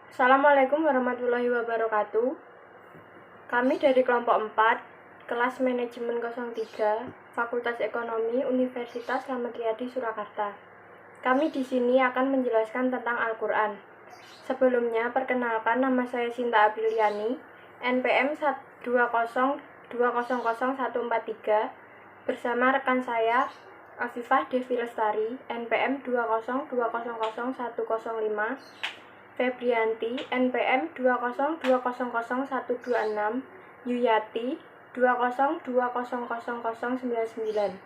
Assalamualaikum warahmatullahi wabarakatuh. Kami dari kelompok 4, kelas manajemen 03, Fakultas Ekonomi Universitas Slamet Riyadi Surakarta. Kami di sini akan menjelaskan tentang Al-Quran. Sebelumnya, perkenalkan, nama saya Sinta Apriliani, NPM 202000143, bersama rekan saya Afifah Devi Lestari, NPM 202000105, Febrianti, NPM 202000126, Yuyati 202000099.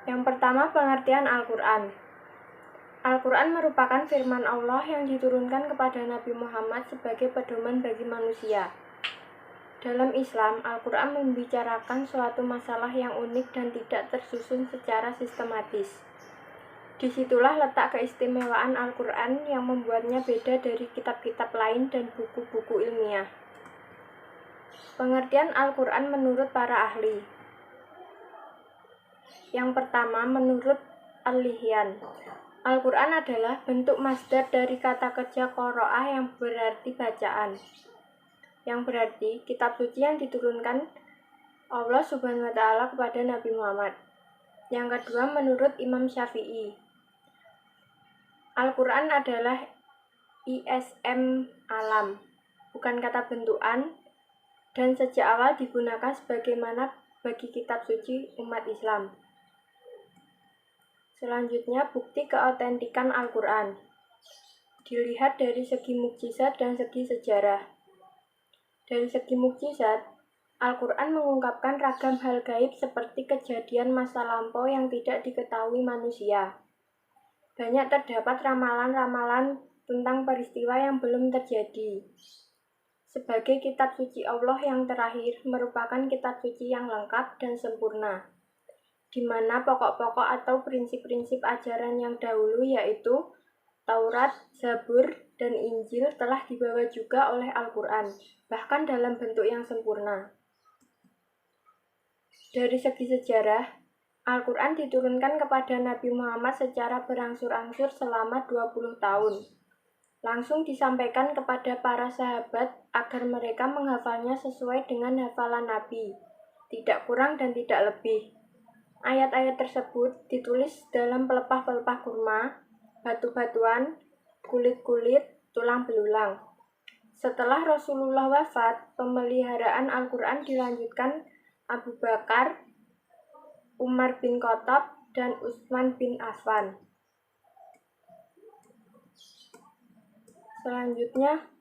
Yang pertama, pengertian Al-Quran. Al-Quran merupakan firman Allah yang diturunkan kepada Nabi Muhammad sebagai pedoman bagi manusia. Dalam Islam, Al-Quran membicarakan suatu masalah yang unik dan tidak tersusun secara sistematis. Disitulah letak keistimewaan Al-Quran yang membuatnya beda dari kitab-kitab lain dan buku-buku ilmiah. Pengertian Al-Quran menurut para ahli. Yang pertama, menurut Al-Lihyan, Al-Quran adalah bentuk masdar dari kata kerja qoro'ah yang berarti bacaan, yang berarti kitab suci yang diturunkan Allah Subhanahu wa Ta'ala kepada Nabi Muhammad. Yang kedua, menurut Imam Syafi'i, Al-Quran adalah ISM alam, bukan kata bentukan, dan sejak awal digunakan sebagaimana bagi kitab suci umat Islam. Selanjutnya, bukti keautentikan Al-Quran dilihat dari segi mukjizat dan segi sejarah. Dari segi mukjizat, Al-Quran mengungkapkan ragam hal gaib seperti kejadian masa lampau yang tidak diketahui manusia. Banyak terdapat ramalan-ramalan tentang peristiwa yang belum terjadi. Sebagai kitab suci Allah yang terakhir, merupakan kitab suci yang lengkap dan sempurna, di mana pokok-pokok atau prinsip-prinsip ajaran yang dahulu yaitu Taurat, Zabur, dan Injil telah dibawa juga oleh Al-Quran, bahkan dalam bentuk yang sempurna. Dari segi sejarah, Al-Quran diturunkan kepada Nabi Muhammad secara berangsur-angsur selama 20 tahun. Langsung disampaikan kepada para sahabat agar mereka menghafalnya sesuai dengan hafalan Nabi, tidak kurang dan tidak lebih. Ayat-ayat tersebut ditulis dalam pelepah-pelepah kurma, batu-batuan, kulit-kulit, tulang belulang. Setelah Rasulullah wafat, pemeliharaan Al-Quran dilanjutkan Abu Bakar, Umar bin Khattab, dan Utsman bin Affan. Selanjutnya,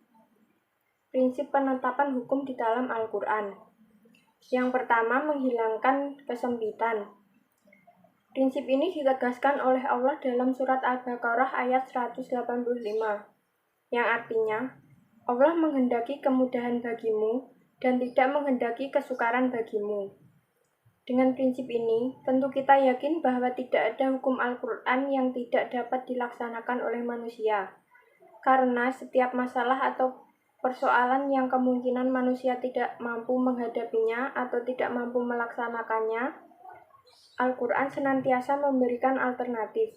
prinsip penetapan hukum di dalam Al-Quran. Yang pertama, menghilangkan kesempitan. Prinsip ini ditegaskan oleh Allah dalam surat Al-Baqarah ayat 185, yang artinya, Allah menghendaki kemudahan bagimu dan tidak menghendaki kesukaran bagimu. Dengan prinsip ini, tentu kita yakin bahwa tidak ada hukum Al-Quran yang tidak dapat dilaksanakan oleh manusia. Karena setiap masalah atau persoalan yang kemungkinan manusia tidak mampu menghadapinya atau tidak mampu melaksanakannya, Al-Quran senantiasa memberikan alternatif.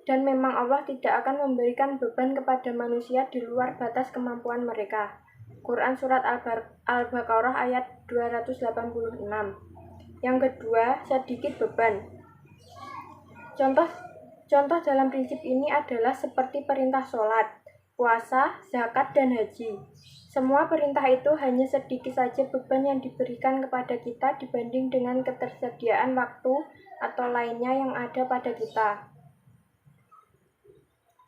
Dan memang Allah tidak akan memberikan beban kepada manusia di luar batas kemampuan mereka. Quran Surat Al-Baqarah ayat 286. Yang kedua, sedikit beban. Contoh dalam prinsip ini adalah seperti perintah sholat, puasa, zakat, dan haji. Semua perintah itu hanya sedikit saja beban yang diberikan kepada kita dibanding dengan ketersediaan waktu atau lainnya yang ada pada kita.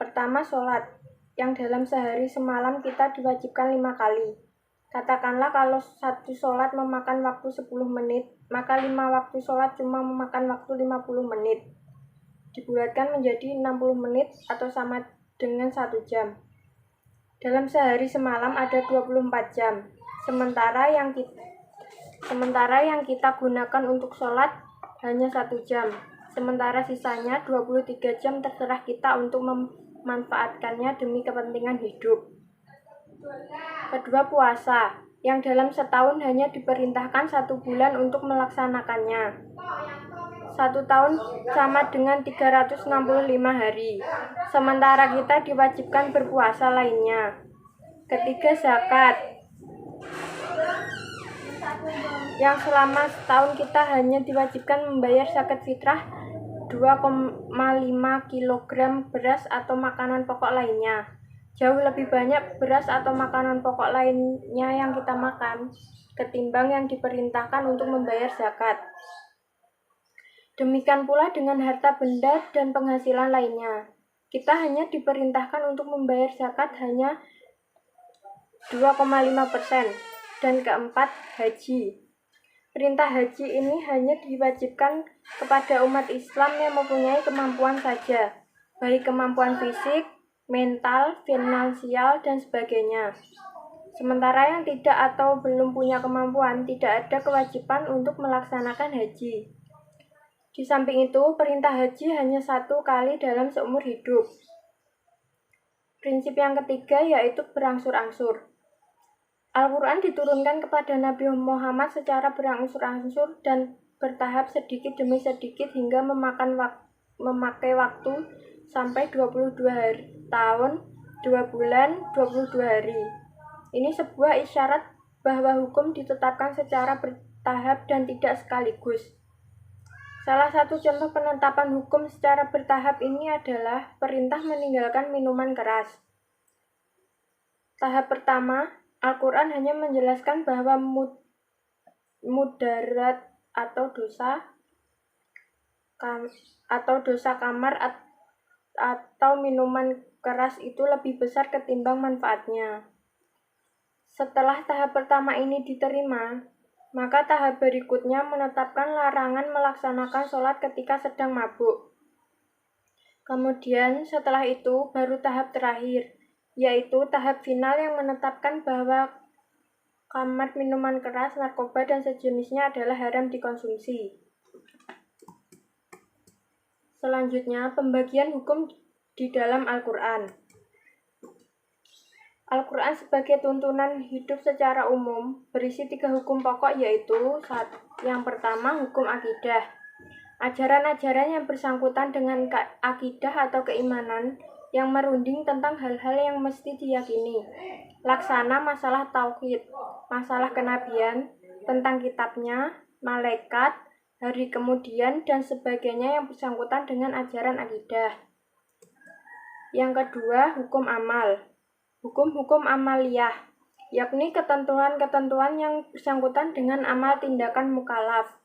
Pertama, sholat, yang dalam sehari semalam kita diwajibkan 5 kali. Katakanlah kalau satu sholat memakan waktu 10 menit, maka 5 waktu sholat cuma memakan waktu 50 menit. Dibulatkan menjadi 60 menit atau sama dengan 1 jam. Dalam sehari semalam ada 24 jam, sementara yang kita gunakan untuk sholat hanya 1 jam, sementara sisanya 23 jam terserah kita untuk memanfaatkannya demi kepentingan hidup. Kedua, puasa, yang dalam setahun hanya diperintahkan 1 bulan untuk melaksanakannya. 1 tahun sama dengan 365 hari. Sementara kita diwajibkan berpuasa lainnya. Ketiga, zakat. Yang selama setahun kita hanya diwajibkan membayar zakat fitrah 2,5 kg beras atau makanan pokok lainnya. Jauh lebih banyak beras atau makanan pokok lainnya yang kita makan ketimbang yang diperintahkan untuk membayar zakat. Demikian pula dengan harta benda dan penghasilan lainnya. Kita hanya diperintahkan untuk membayar zakat hanya 2,5%. Dan keempat, haji. Perintah haji ini hanya diwajibkan kepada umat Islam yang mempunyai kemampuan saja, baik kemampuan fisik, mental, finansial, dan sebagainya. Sementara yang tidak atau belum punya kemampuan, tidak ada kewajiban untuk melaksanakan haji. Di samping itu, perintah haji hanya 1 kali dalam seumur hidup. Prinsip yang ketiga yaitu berangsur-angsur. Al-Quran diturunkan kepada Nabi Muhammad secara berangsur-angsur dan bertahap sedikit demi sedikit hingga memakai waktu sampai 22 tahun, 2 bulan, 22 hari. Ini sebuah isyarat bahwa hukum ditetapkan secara bertahap dan tidak sekaligus. Salah satu contoh penetapan hukum secara bertahap ini adalah perintah meninggalkan minuman keras. Tahap pertama, Al-Quran hanya menjelaskan bahwa mudarat atau dosa kamar atau minuman keras itu lebih besar ketimbang manfaatnya. Setelah tahap pertama ini diterima, maka tahap berikutnya menetapkan larangan melaksanakan sholat ketika sedang mabuk. Kemudian setelah itu baru tahap terakhir, yaitu tahap final yang menetapkan bahwa kamar, minuman keras, narkoba, dan sejenisnya adalah haram dikonsumsi. Selanjutnya, pembagian hukum di dalam Al-Quran. Al-Quran sebagai tuntunan hidup secara umum berisi 3 hukum pokok, yaitu yang pertama, hukum akidah. Ajaran-ajaran yang bersangkutan dengan akidah atau keimanan yang merunding tentang hal-hal yang mesti diyakini, laksana masalah tauhid, masalah kenabian, tentang kitabnya, malaikat, hari kemudian, dan sebagainya yang bersangkutan dengan ajaran akidah. Yang kedua, hukum amal. Hukum-hukum amaliyah, yakni ketentuan-ketentuan yang bersangkutan dengan amal tindakan mukallaf.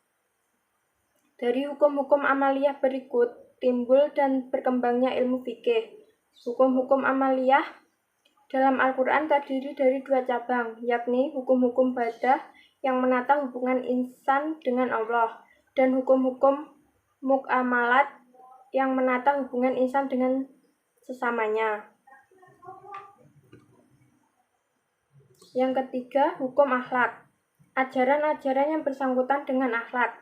Dari hukum-hukum amaliyah berikut timbul dan berkembangnya ilmu fikih. Hukum-hukum amaliyah dalam Al-Quran terdiri dari 2 cabang, yakni hukum-hukum badah yang menata hubungan insan dengan Allah, dan hukum-hukum mu'amalat yang menata hubungan insan dengan sesamanya. Yang ketiga, hukum akhlak. Ajaran-ajaran yang bersangkutan dengan akhlak,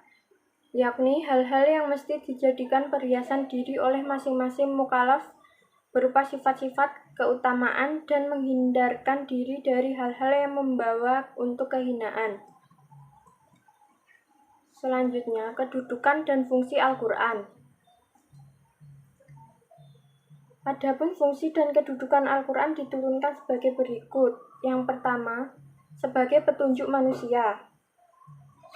yakni hal-hal yang mesti dijadikan perhiasan diri oleh masing-masing mukallaf berupa sifat-sifat keutamaan dan menghindarkan diri dari hal-hal yang membawa untuk kehinaan. Selanjutnya, kedudukan dan fungsi Al-Quran. Adapun fungsi dan kedudukan Al-Quran diturunkan sebagai berikut. Yang pertama, sebagai petunjuk manusia.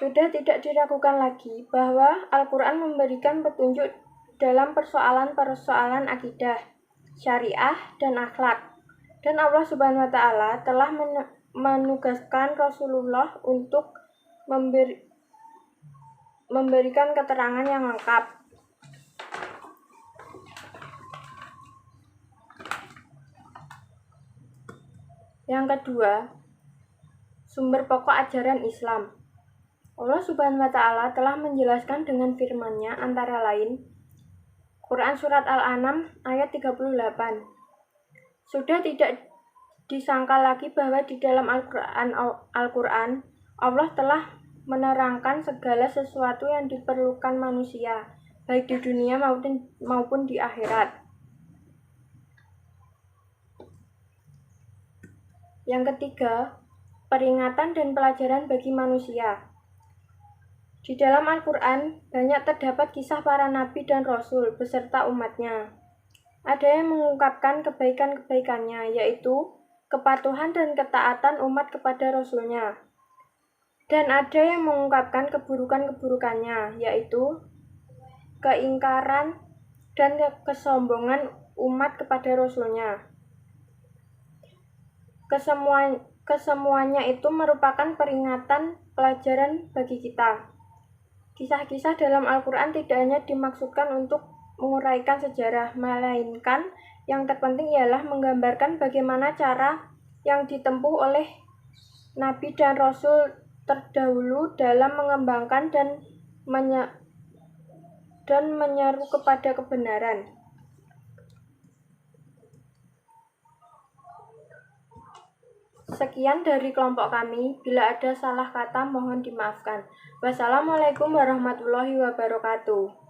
Sudah tidak diragukan lagi bahwa Al-Quran memberikan petunjuk dalam persoalan-persoalan akidah, syariah, dan akhlak. Dan Allah Subhanahu wa Ta'ala telah menugaskan Rasulullah untuk memberikan keterangan yang lengkap. Yang kedua, sumber pokok ajaran Islam. Allah Subhanahu wa Ta'ala telah menjelaskan dengan firman-Nya antara lain Quran Surat Al-An'am ayat 38. Sudah tidak disangka lagi bahwa di dalam Al-Quran Allah telah menerangkan segala sesuatu yang diperlukan manusia, baik di dunia maupun di akhirat. Yang ketiga, peringatan dan pelajaran bagi manusia. Di dalam Al-Quran, banyak terdapat kisah para nabi dan rasul beserta umatnya. Ada yang mengungkapkan kebaikan-kebaikannya, yaitu kepatuhan dan ketaatan umat kepada rasulnya. Dan ada yang mengungkapkan keburukan-keburukannya, yaitu keingkaran dan kesombongan umat kepada rasulnya. Kesemuanya itu merupakan peringatan pelajaran bagi kita. Kisah-kisah dalam Al-Quran tidak hanya dimaksudkan untuk menguraikan sejarah, melainkan yang terpenting ialah menggambarkan bagaimana cara yang ditempuh oleh Nabi dan Rasul terdahulu dalam mengembangkan dan menyeru kepada kebenaran. Sekian dari kelompok kami. Bila ada salah kata mohon dimaafkan. Wassalamualaikum warahmatullahi wabarakatuh.